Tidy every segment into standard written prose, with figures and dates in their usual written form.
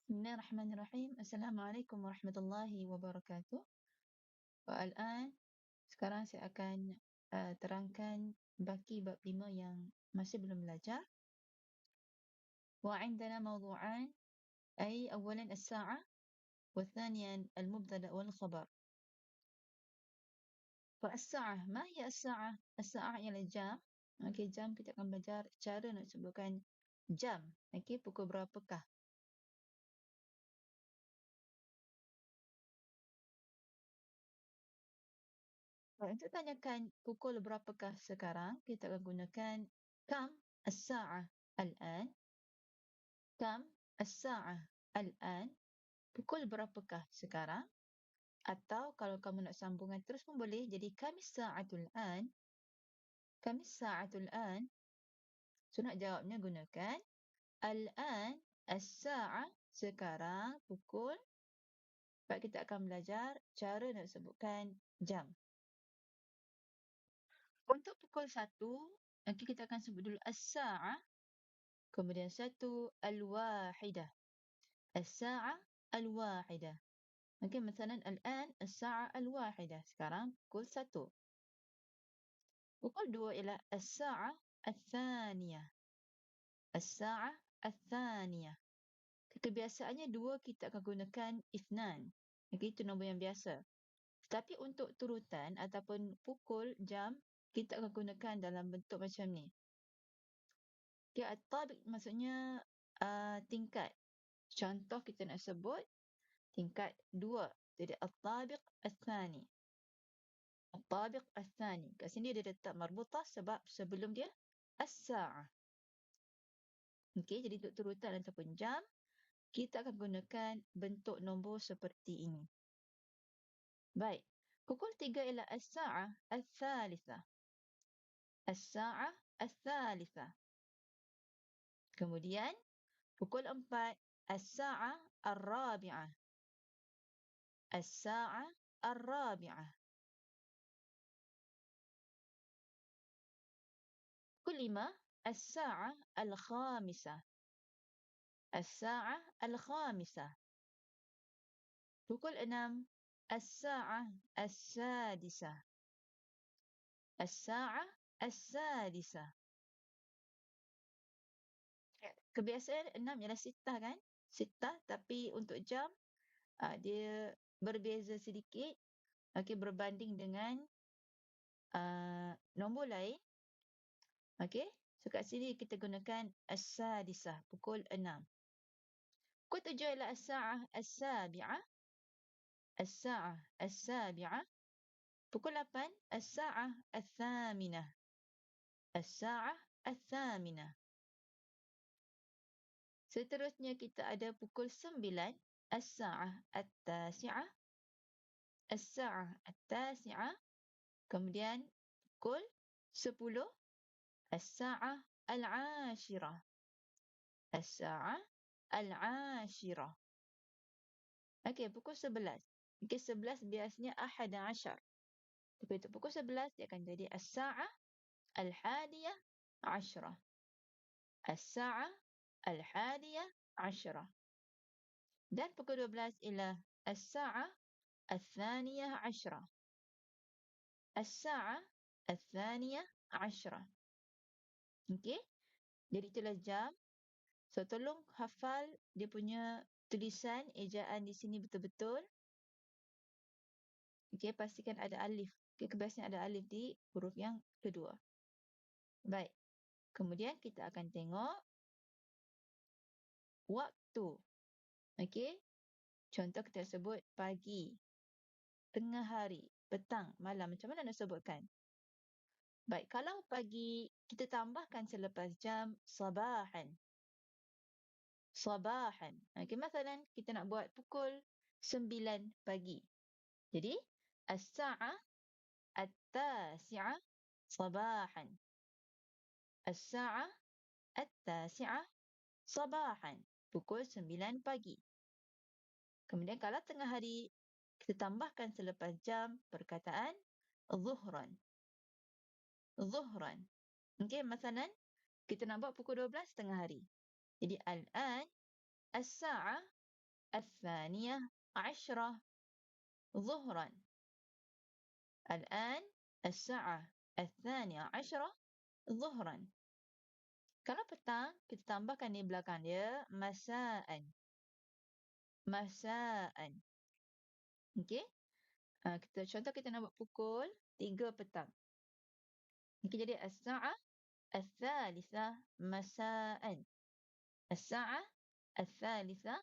Bismillahirrahmanirrahim. Assalamualaikum warahmatullahi wabarakatuh. Sekarang saya akan terangkan baki bab 5 yang masih belum belajar. وعندنا موضوعان أي أولا الساعة والثانيا المبتدأ والخبر. فالساعة ما هي الساعة؟ الساعة ialah jam. Okey, jam kita akan belajar cara nak sebutkan jam. Okey, pukul berapakah? Untuk tanyakan pukul berapakah sekarang, kita akan gunakan kam as-sa'ah al-an. Kam as-sa'ah al-an. Pukul berapakah sekarang? Atau kalau kamu nak sambungan terus pun boleh. Jadi kam as-sa'atul an. Kam as-sa'atul an. So nak jawabnya gunakan al-an as-sa'ah sekarang pukul. Sebab kita akan belajar cara nak sebutkan jam. Untuk pukul 1, nanti kita akan sebut dulu as-sa'ah. Kemudian 1 al-wahidah. As-sa'ah al-wahidah. Okey, misalnya al-an as-sa'ah al-wahidah. Sekarang pukul 1. Pukul 2 ialah as-sa'ah al-thaniyah. As-sa'ah al-thaniyah. Kebiasaannya 2 kita akan gunakan ithnan. Okey, itu nombor yang biasa. Tetapi untuk turutan ataupun pukul jam, kita akan gunakan dalam bentuk macam ni. Okay, at-tabiq maksudnya tingkat. Contoh kita nak sebut tingkat 2. Jadi at-tabiq al-thani. At-tabiq al-thani. Kat sini dia letak marbutah sebab sebelum dia as-sa'ah. Okey, jadi untuk turutan ataupun jam, kita akan gunakan bentuk nombor seperti ini. Baik. Pukul 3 ialah as-sa'ah al-thalithah. As-sa'ah al-thalithah. Kemudian pukul 4 as-sa'ah al-rabi'ah. As-sa'ah al-rabi'ah. Pukul 5 as-sa'ah al-khamisah. As-sa'ah al-khamisah. Pukul 6 as-sa'ah as-sadisah. As-sa'ah as-sadisah. Kebiasaan 6 ialah sitah kan? Sitah, tapi untuk jam dia berbeza sedikit. Okey, berbanding dengan nombor lain. Okey, so kat sini kita gunakan as-sadisah, pukul 6. Pukul 7 ialah as-sa'ah as-sabi'ah. As-sa'ah as-sabi'ah. Pukul 8 as-sa'ah al-thaminah. As-sa'ah al-thaminah. Seterusnya kita ada pukul 9 as-sa'ah at-tasi'ah. As-sa'ah at-tasi'ah. Kemudian pukul 10 as-sa'ah al-ashirah. As-sa'ah al-ashirah. Okey, pukul 11. Okey, 11 biasanya ahada ashar. Tapi untuk pukul 11 dia akan jadi as-sa'ah al-hadiyah ashrah. As-sa'ah al-hadiyah ashrah. Dan pukul 12 ialah as-sa'ah al-thaniyah ashrah. As-sa'ah al-thaniyah ashrah. Okey? Jadi itulah jam. So tolong hafal dia punya tulisan ejaan di sini betul-betul. Okey, pastikan ada alif. Okey, kebiasaan ada alif di huruf yang kedua. Baik. Kemudian kita akan tengok waktu. Okey. Contoh kita sebut pagi, tengah hari, petang, malam. Macam mana nak sebutkan? Baik, kalau pagi kita tambahkan selepas jam sabahan. Sabahan. Okey, masalah kita nak buat pukul 9 pagi. Jadi, as-sa'ah at-tasi'ah sabahan. As-sa'ah at-tasi'ah sabahan. Pukul 9 pagi. Kemudian kalau tengah hari, kita tambahkan selepas jam perkataan zuhran. Zuhran. Okey, masalah kita nak buat pukul 12 tengah hari. Jadi, al-an as-sa'ah الثانية عشرة ظهرا. الآن الساعة الثانية عشرة ظهرا. Kalau petang, kita tambahkan di belakang dia masaan. Masaan. Okey? Kita nak buat pukul 3 petang. Okey, jadi as-sa'ah al-thalithah masaan. As-sa'ah al-thalithah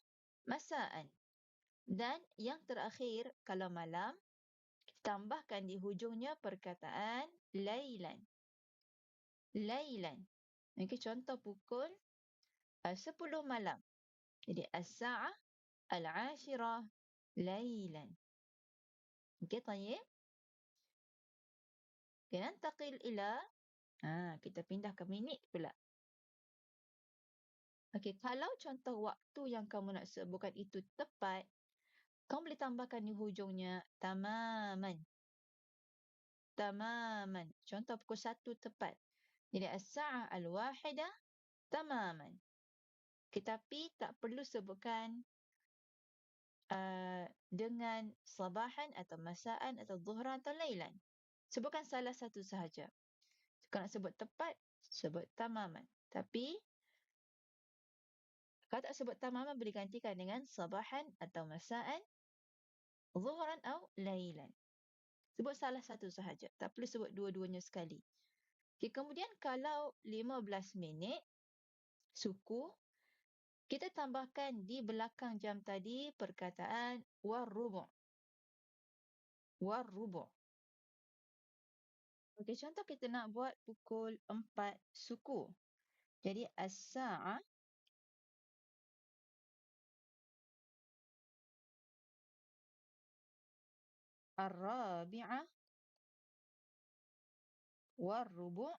masaan. Dan yang terakhir, kalau malam, kita tambahkan di hujungnya perkataan lailan. Lailan. Okey, contoh pukul 10 malam. Jadi as-sa'ah al-ashirah lailan. Okey, طيب. Okay, nantaqil ila kita pindah ke minit pula. Okey, kalau contoh waktu yang kamu nak sebutkan itu tepat, kamu boleh tambahkan di hujungnya tamaman. Tamaman. Contoh pukul 1 tepat. Jadi as-sa'ah al-wahidah tamaman. Tetapi tak perlu sebutkan dengan sabahan atau masaan atau zuhran atau lailan. Sebutkan salah satu sahaja. Kalau nak sebut tepat, sebut tamaman. Tapi kalau tak sebut tamaman, boleh gantikan dengan sabahan atau masaan, zuhran atau lailan. Sebut salah satu sahaja. Tak perlu sebut dua-duanya sekali. Okay, kemudian kalau 15 minit suku, kita tambahkan di belakang jam tadi perkataan war-rubu'. War-rubu'. Okey, contoh kita nak buat pukul 4 suku. Jadi as-sa'ah ar-rabi'ah war-rubu'.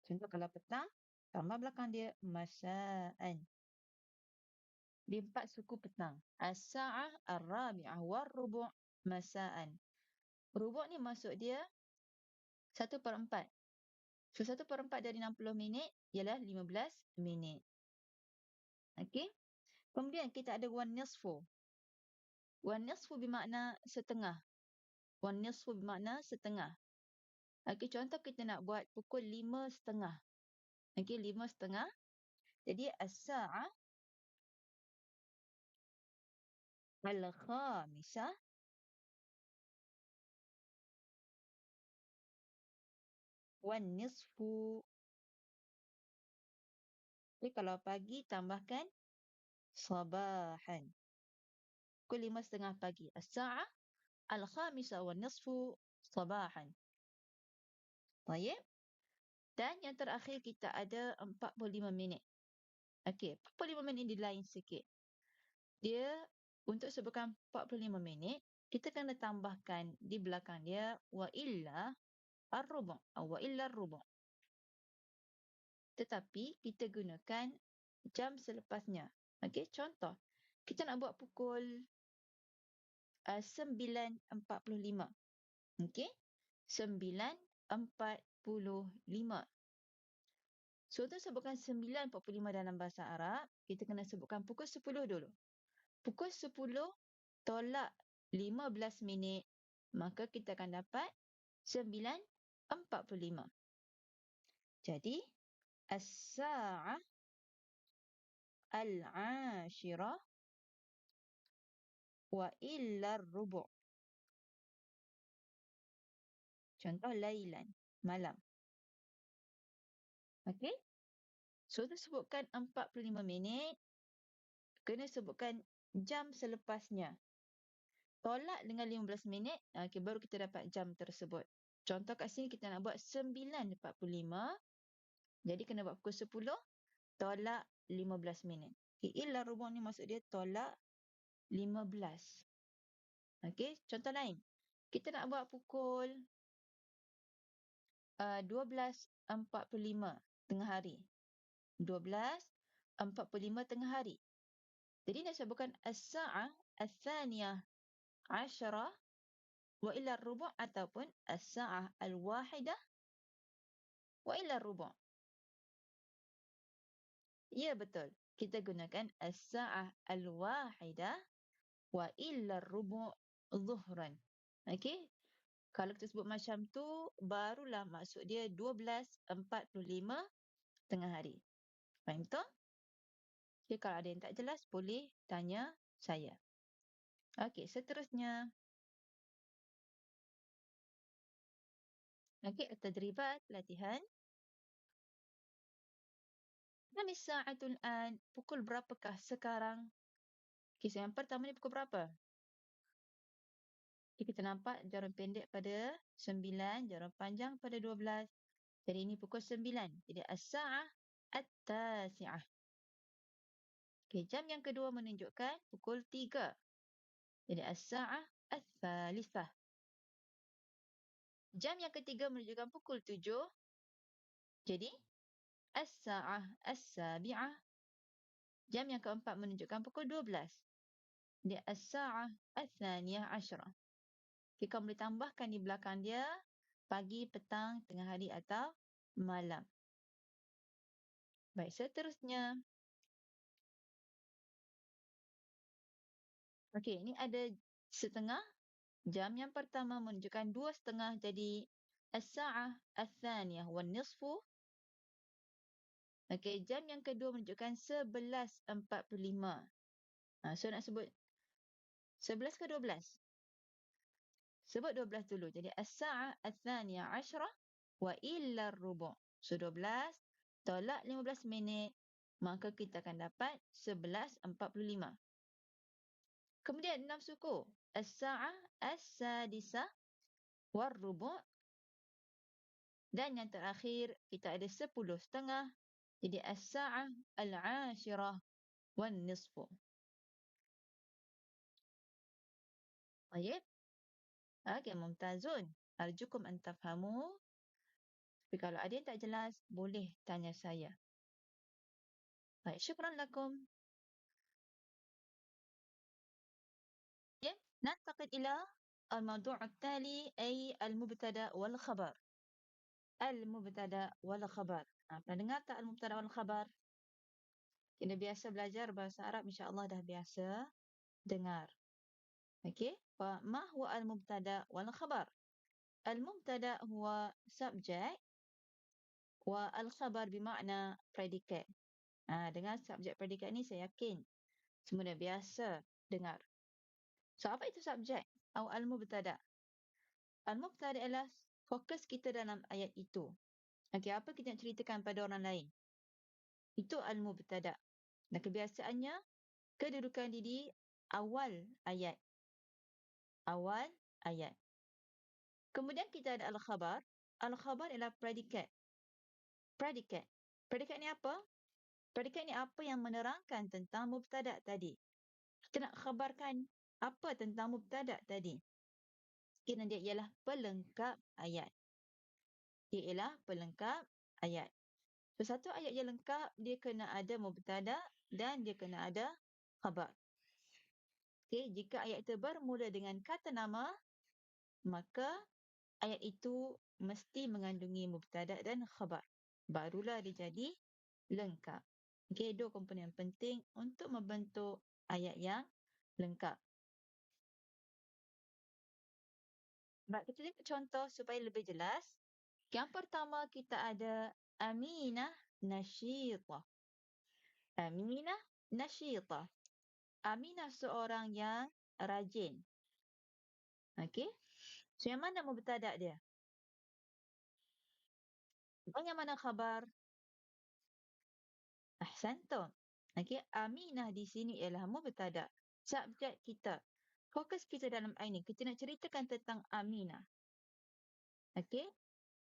Contoh kalau petang, tambah belakang dia masa'an. Di 4 suku petang. As-sa'ah ar-rabi'ah war-rubu' masa'an. Rubu' ni maksud dia 1/4. So 1/4 dari 60 minit ialah 15 minit. Okey. Kemudian kita ada wan nisfu. Wan nisfu bermakna setengah. Wan nisfu bermakna setengah. Okey, contoh kita nak buat pukul 5:30. Okey, 5:30. Jadi as-sa'ah al-khamisah wan nisfu. Jadi kalau pagi tambahkan sabahan. Pukul 5:30 pagi. As-sa'ah al-khamisah wan nisfu sabahan. Baik. Dan yang terakhir kita ada 45 minit. Okey, 45 minit ini lain sikit. Dia untuk sebutkan 45 minit, kita kena tambahkan di belakang dia wa illa ar-rubu'. Wa illa ar-rubu'. Tetapi kita gunakan jam selepasnya. Okey, contoh. Kita nak buat pukul 9:45. Okey? 9:45. So, untuk sebutkan 9:45 dalam bahasa Arab, kita kena sebutkan pukul 10 dulu. Pukul 10 tolak 15 minit, maka kita akan dapat 9:45. Jadi, as-sa'ah al-ashirah wa illa ar-rubu'. Contoh lailan, malam. Okey? So, untuk sebutkan 45 minit, kena sebutkan jam selepasnya. Tolak dengan 15 minit, okay, baru kita dapat jam tersebut. Contoh kat sini kita nak buat 9:45. Jadi kena buat pukul 10, tolak 15 minit. Okay, illa rubu' ni maksud dia tolak 15. Okey, contoh lain. Kita nak buat pukul 12:45 tengah hari. 12:45 tengah hari. Jadi nak sebutkan as-sa'ah al-thaniyah asyarah wa illa ar-rubu' ataupun as-sa'ah al-wahidah wa illa ar-rubu'. Ya, betul. kita gunakan as-sa'ah al-wahidah wa illa rubu' zuhran. Okey? Kalau kita sebut macam tu, barulah maksud dia 12.45 tengah hari. Faham tak? Okay, kalau ada yang tak jelas, boleh tanya saya. Okey, seterusnya. Okey, at-tadribat, latihan. Kam as-sa'atul an? Pukul berapakah sekarang? Okey, so yang pertama ni pukul berapa? Okay, kita nampak jarum pendek pada 9, jarum panjang pada 12. Jadi ini pukul 9. Jadi as-sa'ah at-tasi'ah. Okay, jam yang kedua menunjukkan pukul 3. Jadi as-sa'ah ats-tsalitsah. Jam yang ketiga menunjukkan pukul 7. Jadi as-sa'ah as-sabi'ah. Jam yang keempat menunjukkan pukul 12. Jadi as-sa'ah ats-tsaniyah asyarah. Kita boleh tambahkan di belakang dia pagi, petang, tengah hari atau malam. Baik, seterusnya. Okey, ini ada setengah. Jam yang pertama menunjukkan 2:30, jadi as-sa'ah ats-tsaniyah wan nisfu. Okey, jam yang kedua menunjukkan 11.45. So nak sebut 11 ke 12? Sebut 12 dulu. Jadi as-sa'ah ats-tsaniyah asyarah wa illa rubu'. So 12 tolak 15 minit, maka kita akan dapat 11.45. Kemudian 6 suku. As-sa'ah as-sadisah war rubu'. Dan yang terakhir kita ada 10:30. Jadi as-sa'ah al-ashirah wan nisfu. Baik. Okey, mumtazun. Arjukum an tafhamu. Tapi kalau ada yang tak jelas, boleh tanya saya. Baik, syukran lakum. Ya, nantaqid ila al-mawdu' at-tali ay al-mubtada' wal khabar. Al-mubtada' wal khabar. Pernah dengar tak al-mubtada' wal khabar? Kita biasa belajar bahasa Arab, insya-Allah dah biasa dengar. Okey, ma huwa al-mubtada' wal khabar? Al-mubtada' huwa subject wa al-khabar bermakna predicate. Dengan subjek predikat ni saya yakin semua dah biasa dengar. So, apa itu subjek? Al-mubtada'. Al-mubtada' adalah fokus kita dalam ayat itu. Okey, apa kita nak ceritakan pada orang lain? Itu al-mubtada'. Dan kebiasaannya, kedudukan dia di awal ayat. Awal ayat. Kemudian kita ada al-khabar. Al-khabar adalah predikat. Predikat. Predikat ni apa? Predikat ni apa yang menerangkan tentang mubtada' tadi. Kita nak khabarkan apa tentang mubtada' tadi. Kira dia ialah pelengkap ayat. Dia ialah pelengkap ayat. So, satu ayat yang lengkap, dia kena ada mubtada' dan dia kena ada khabar. Okay, jika ayat itu bermula dengan kata nama, maka ayat itu mesti mengandungi mubtada' dan khabar. Barulah dia jadi lengkap. Okay, dua komponen penting untuk membentuk ayat yang lengkap. Baik, kita lihat contoh supaya lebih jelas. Yang pertama kita ada Aminah nasyitah. Aminah nasyitah. Aminah seorang yang rajin. Okey. So, yang mana mubtada' dia? Dan yang mana khabar? Ahsantum. Okey, Aminah di sini ialah mubtada'. Subjek kita. Fokus kita dalam ayat ini. Kita nak ceritakan tentang Aminah. Okey.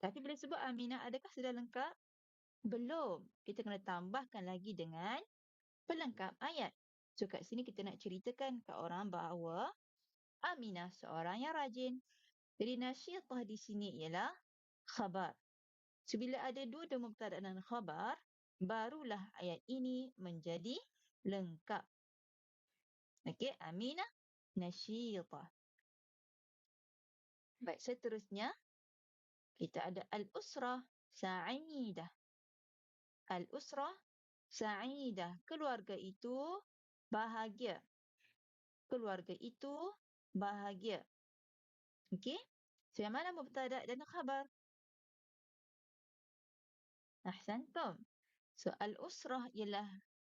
Tapi bila sebut Aminah, adakah sudah lengkap? Belum. Kita kena tambahkan lagi dengan pelengkap ayat. So, kat sini kita nak ceritakan ke orang bahawa Aminah seorang yang rajin. Jadi, nasyitah di sini ialah khabar. So, bila ada dua mubtada' dan khabar, barulah ayat ini menjadi lengkap. Okey, Aminah nasyitah. Baik, seterusnya kita ada al-usrah sa'idah. Al-usrah Sa'idah, keluarga itu bahagia. Keluarga itu bahagia. Okey? So, yang mana mubtada dan khabar? Ahsantum. So, al-usrah ialah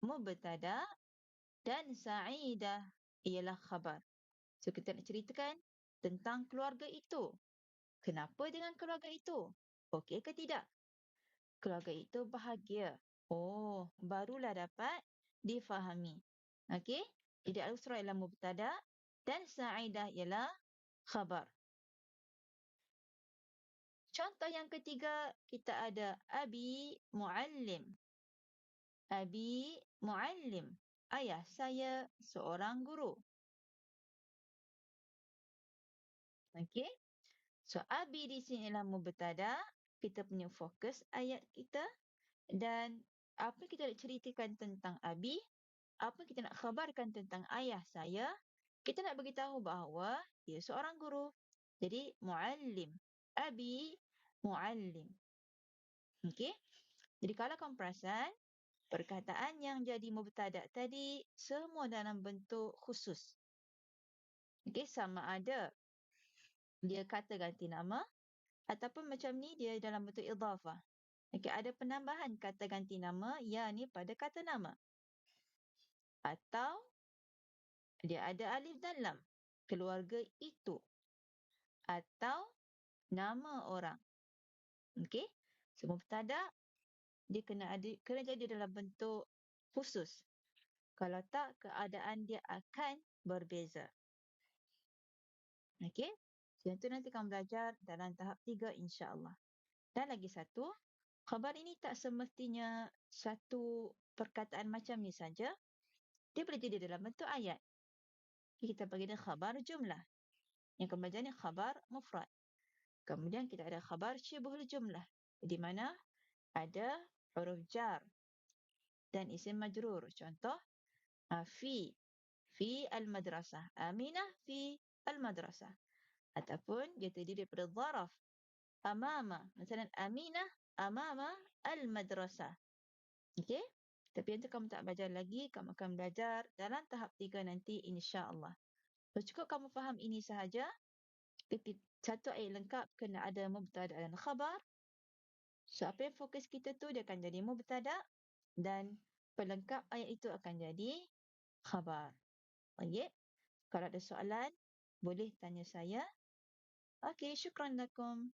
mubtada dan sa'idah ialah khabar. So, kita nak ceritakan tentang keluarga itu. Kenapa dengan keluarga itu? Okey ke tidak? Keluarga itu bahagia. Oh, barulah dapat difahami. Okey? Jadi al-usrah ialah mubtada dan sa'idah ialah khabar. Contoh yang ketiga, kita ada abi muallim. Abi muallim. Ayah saya seorang guru. Okey? So, abi di sini ialah mubtada. Kita punya fokus ayat kita. Dan apa kita nak ceritakan tentang abi, apa kita nak khabarkan tentang ayah saya, kita nak beritahu bahawa dia seorang guru. Jadi, muallim. Abi muallim. Okey? Jadi, kalau kamu perasan, perkataan yang jadi mubtada tadi semua dalam bentuk khusus. Okey, sama ada dia kata ganti nama ataupun macam ni dia dalam bentuk idhafah. Okey, ada penambahan kata ganti nama, ya ni pada kata nama. Atau dia ada alif dan lam. Keluarga itu. Atau nama orang. Okey? So, mubtada dia kena jadi dalam bentuk khusus. Kalau tak, keadaan dia akan berbeza. Okey? So, yang tu nanti kamu belajar dalam tahap 3 insya-Allah. Dan lagi satu, khabar ini tak semestinya satu perkataan macam ni saja. Dia boleh jadi dalam bentuk ayat. Kita bagi dia khabar jumlah. Yang kamu belajar ni khabar mufrad. Kemudian kita ada khabar syibhul jumlah. Di mana ada huruf jar dan isim majrur. Contoh, fi. Fi al-madrasah. Aminah fi al-madrasah. Ataupun dia terdiri daripada zaraf. Amama. Misalnya Aminah amama al-madrasah. Okey? Tapi yang tu kamu tak belajar lagi. Kamu akan belajar dalam tahap 3 nanti insya-Allah. So, cukup kamu faham ini sahaja. Satu ayat lengkap kena ada mubtada dan khabar. So, apa yang fokus kita tu dia akan jadi mubtada dan pelengkap ayat itu akan jadi khabar. Okey? Kalau ada soalan, boleh tanya saya. Okey, syukran lakum.